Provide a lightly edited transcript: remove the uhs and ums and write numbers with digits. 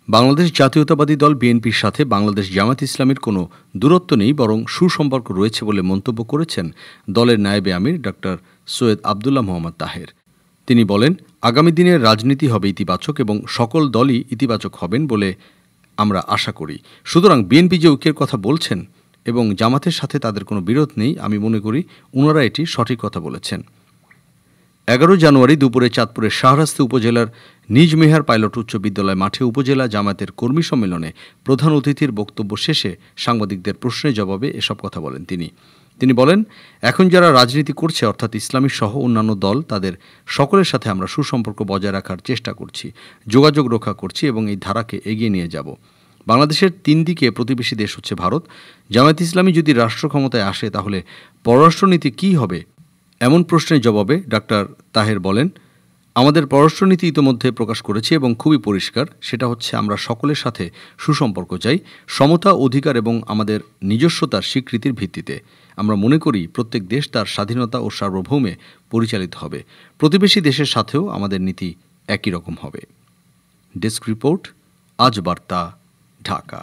বাংলাদেশ জাতীয়তাবাদী দল বিএনপির সাথে বাংলাদেশ জামায়াত ইসলামীর কোনো দূরত্ব নেই, বরং সুসম্পর্ক রয়েছে বলে মন্তব্য করেছেন দলের নায়েবে আমির ডক্টর সৈয়দ আবদুল্লাহ মোহাম্মদ তাহের। তিনি বলেন, আগামী দিনের রাজনীতি হবে ইতিবাচক এবং সকল দলই ইতিবাচক হবেন বলে আমরা আশা করি। সুতরাং বিএনপি যে ঐক্যের কথা বলছেন এবং জামাতের সাথে তাদের কোনো বিরোধ নেই, আমি মনে করি ওনারা এটি সঠিক কথা বলেছেন। 11 জানুয়ারি দুপুরে চাঁদপুরের শাহরাস্তি উপজেলার নিজ মেহার পাইলট উচ্চ বিদ্যালয় মাঠে উপজেলা জামায়াতের কর্মী সম্মেলনে প্রধান অতিথির বক্তব্য শেষে সাংবাদিকদের প্রশ্নের জবাবে এসব কথা বলেন তিনি বলেন, এখন যারা রাজনীতি করছে অর্থাৎ ইসলামী সহ অন্যান্য দল, তাদের সকলের সাথে আমরা সুসম্পর্ক বজায় রাখার চেষ্টা করছি, যোগাযোগ রক্ষা করছি এবং এই ধারাকে এগিয়ে নিয়ে যাব। বাংলাদেশের 3 দিকে প্রতিবেশী দেশ হচ্ছে ভারত। জামায়াত ইসলামী যদি রাষ্ট্র ক্ষমতায় আসে তাহলে পররাষ্ট্রনীতি কী হবে? এমন প্রশ্নের জবাবে ডাক্তার তাহের বলেন, আমাদের পররাষ্ট্রনীতি ইতোমধ্যে প্রকাশ করেছি এবং খুবই পরিষ্কার। সেটা হচ্ছে আমরা সকলের সাথে সুসম্পর্ক চাই, সমতা, অধিকার এবং আমাদের নিজস্বতার স্বীকৃতির ভিত্তিতে। আমরা মনে করি প্রত্যেক দেশ তার স্বাধীনতা ও সার্বভৌমে পরিচালিত হবে। প্রতিবেশী দেশের সাথেও আমাদের নীতি একই রকম হবে। ডেস্ক রিপোর্ট, আজ বার্তা, ঢাকা।